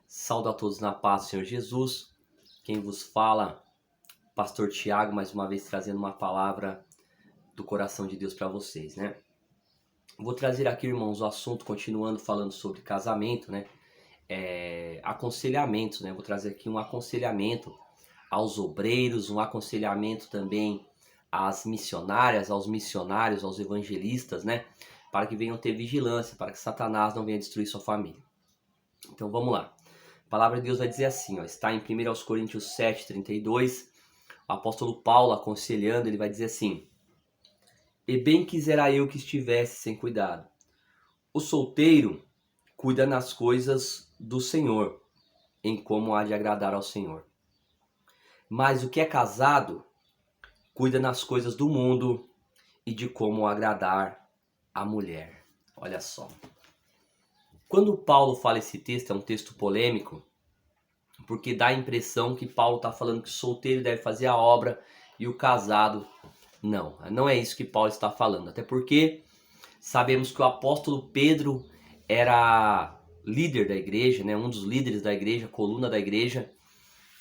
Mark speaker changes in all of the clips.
Speaker 1: Saúdo a todos na paz do Senhor Jesus. Quem vos fala, Pastor Tiago, mais uma vez trazendo uma palavra do coração de Deus para vocês, né? Vou trazer aqui, irmãos, o assunto, continuando falando sobre casamento, né? Aconselhamento, né? Vou trazer aqui um aconselhamento aos obreiros, um aconselhamento também às missionárias, aos missionários, aos evangelistas, né? Para que venham ter vigilância, para que Satanás não venha destruir sua família. Então vamos lá. A palavra de Deus vai dizer assim, ó, está em 1 Coríntios 7:32, o apóstolo Paulo aconselhando, ele vai dizer assim: E bem quisera eu que estivesse sem cuidado. O solteiro cuida nas coisas do Senhor, em como há de agradar ao Senhor. Mas o que é casado cuida nas coisas do mundo e de como agradar a mulher. Olha só. Quando Paulo fala esse texto, é um texto polêmico, porque dá a impressão que Paulo está falando que o solteiro deve fazer a obra e o casado não. Não é isso que Paulo está falando. Até porque sabemos que o apóstolo Pedro era líder da igreja, né? Um dos líderes da igreja, coluna da igreja,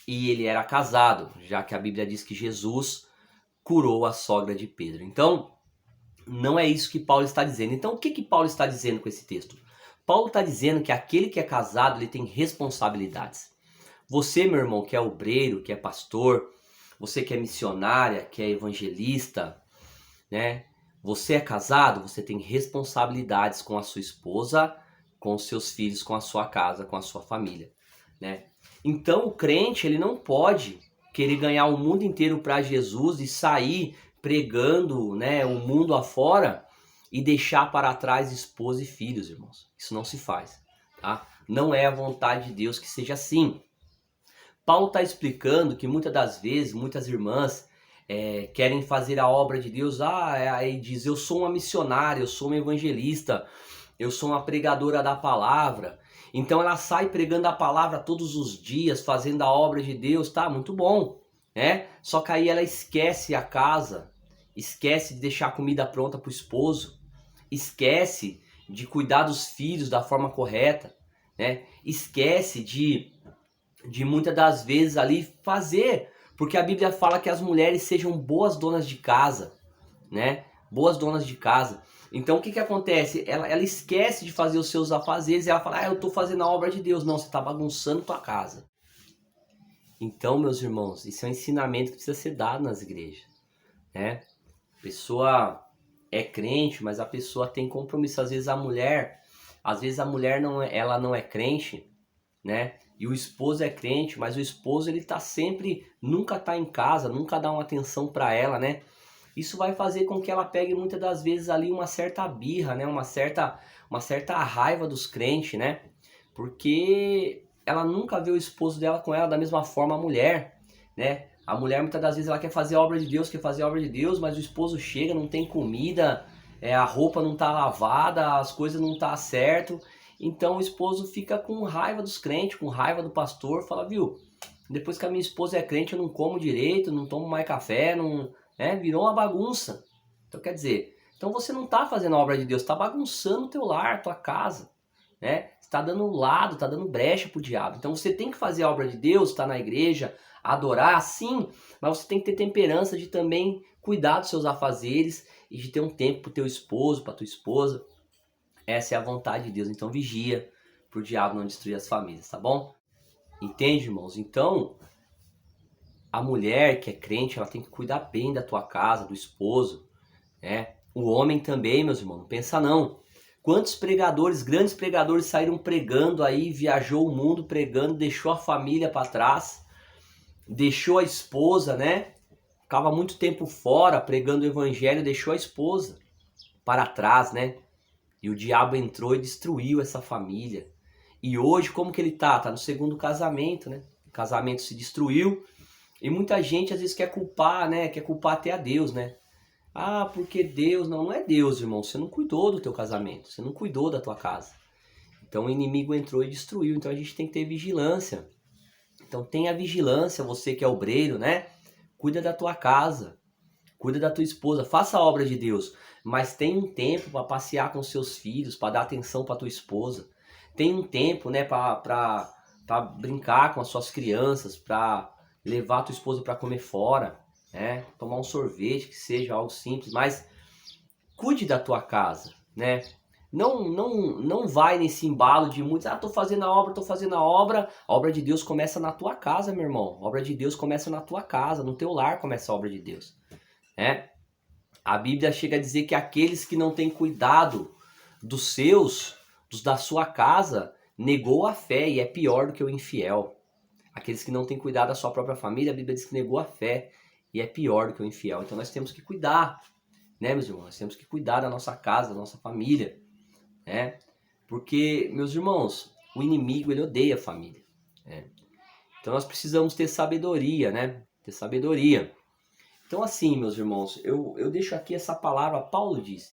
Speaker 1: e ele era casado, já que a Bíblia diz que Jesus curou a sogra de Pedro. Então, não é isso que Paulo está dizendo. Então, o que Paulo está dizendo com esse texto? Paulo está dizendo que aquele que é casado, ele tem responsabilidades. Você, meu irmão, que é obreiro, que é pastor, você que é missionária, que é evangelista, né? Você é casado, você tem responsabilidades com a sua esposa, com os seus filhos, com a sua casa, com a sua família, né? Então, o crente, ele não pode querer ganhar o mundo inteiro para Jesus e sair pregando, né, o mundo afora e deixar para trás esposa e filhos, irmãos. Isso não se faz, tá? Não é a vontade de Deus que seja assim. Paulo está explicando que muitas das vezes, muitas irmãs querem fazer a obra de Deus, e diz, eu sou uma missionária, eu sou uma evangelista, eu sou uma pregadora da palavra. Então ela sai pregando a palavra todos os dias, fazendo a obra de Deus, tá? Muito bom, né? Só que aí ela esquece a casa, esquece de deixar a comida pronta para o esposo, esquece de cuidar dos filhos da forma correta, né? Esquece de muitas das vezes ali fazer, porque a Bíblia fala que as mulheres sejam boas donas de casa, né? Boas donas de casa. Então o que acontece? Ela esquece de fazer os seus afazeres e ela fala, eu tô fazendo a obra de Deus. Não, você tá bagunçando tua casa. Então, meus irmãos, isso é um ensinamento que precisa ser dado nas igrejas, né? A pessoa é crente, mas a pessoa tem compromisso. Às vezes a mulher não ela não é crente, né? E o esposo é crente, mas o esposo ele tá sempre, nunca tá em casa, nunca dá uma atenção para ela, né? Isso vai fazer com que ela pegue muitas das vezes ali uma certa birra, né? Uma certa raiva dos crentes, né? Porque ela nunca vê o esposo dela com ela da mesma forma a mulher, né? A mulher muitas das vezes ela quer fazer a obra de Deus, mas o esposo chega, não tem comida, a roupa não tá lavada, as coisas não tá certo. Então o esposo fica com raiva dos crentes, com raiva do pastor, fala, viu, depois que a minha esposa é crente eu não como direito, não tomo mais café, não, virou uma bagunça. Então quer dizer, então você não está fazendo a obra de Deus, está bagunçando o teu lar, tua casa, né? Está dando lado, está dando brecha pro diabo. Então você tem que fazer a obra de Deus, estar na igreja, adorar, sim, mas você tem que ter temperança de também cuidar dos seus afazeres e de ter um tempo pro teu esposo, pra tua esposa. Essa é a vontade de Deus, então vigia pro diabo não destruir as famílias, tá bom? Entende, irmãos? Então, a mulher que é crente, ela tem que cuidar bem da tua casa, do esposo, né? O homem também, meus irmãos, não pensa não. Quantos pregadores, grandes pregadores saíram pregando aí, viajou o mundo pregando, deixou a família para trás, deixou a esposa, né? Ficava muito tempo fora pregando o evangelho, deixou a esposa para trás, né? E o diabo entrou e destruiu essa família. E hoje, como que ele tá? Tá no segundo casamento, né? O casamento se destruiu. E muita gente às vezes quer culpar, né? Quer culpar até a Deus, né? Ah, porque Deus... Não é Deus, irmão. Você não cuidou do teu casamento. Você não cuidou da tua casa. Então o inimigo entrou e destruiu. Então a gente tem que ter vigilância. Então tenha vigilância, você que é obreiro, né? Cuida da tua casa. Cuida da tua esposa. Faça a obra de Deus. Mas tem um tempo para passear com seus filhos, para dar atenção para tua esposa. Tem um tempo, né, para para brincar com as suas crianças, para levar a tua esposa para comer fora, né? Tomar um sorvete, que seja algo simples, mas cuide da tua casa, né? Não vai nesse embalo de muitos, tô fazendo a obra, tô fazendo a obra. A obra de Deus começa na tua casa, meu irmão. A obra de Deus começa na tua casa, no teu lar começa a obra de Deus, né? A Bíblia chega a dizer que aqueles que não têm cuidado dos seus, dos da sua casa, negou a fé e é pior do que o infiel. Aqueles que não têm cuidado da sua própria família, a Bíblia diz que negou a fé e é pior do que o infiel. Então nós temos que cuidar, né, meus irmãos? Nós temos que cuidar da nossa casa, da nossa família, né? Porque, meus irmãos, o inimigo, ele odeia a família, né? Então nós precisamos ter sabedoria, né? Ter sabedoria. Então assim, meus irmãos, eu deixo aqui essa palavra, Paulo diz,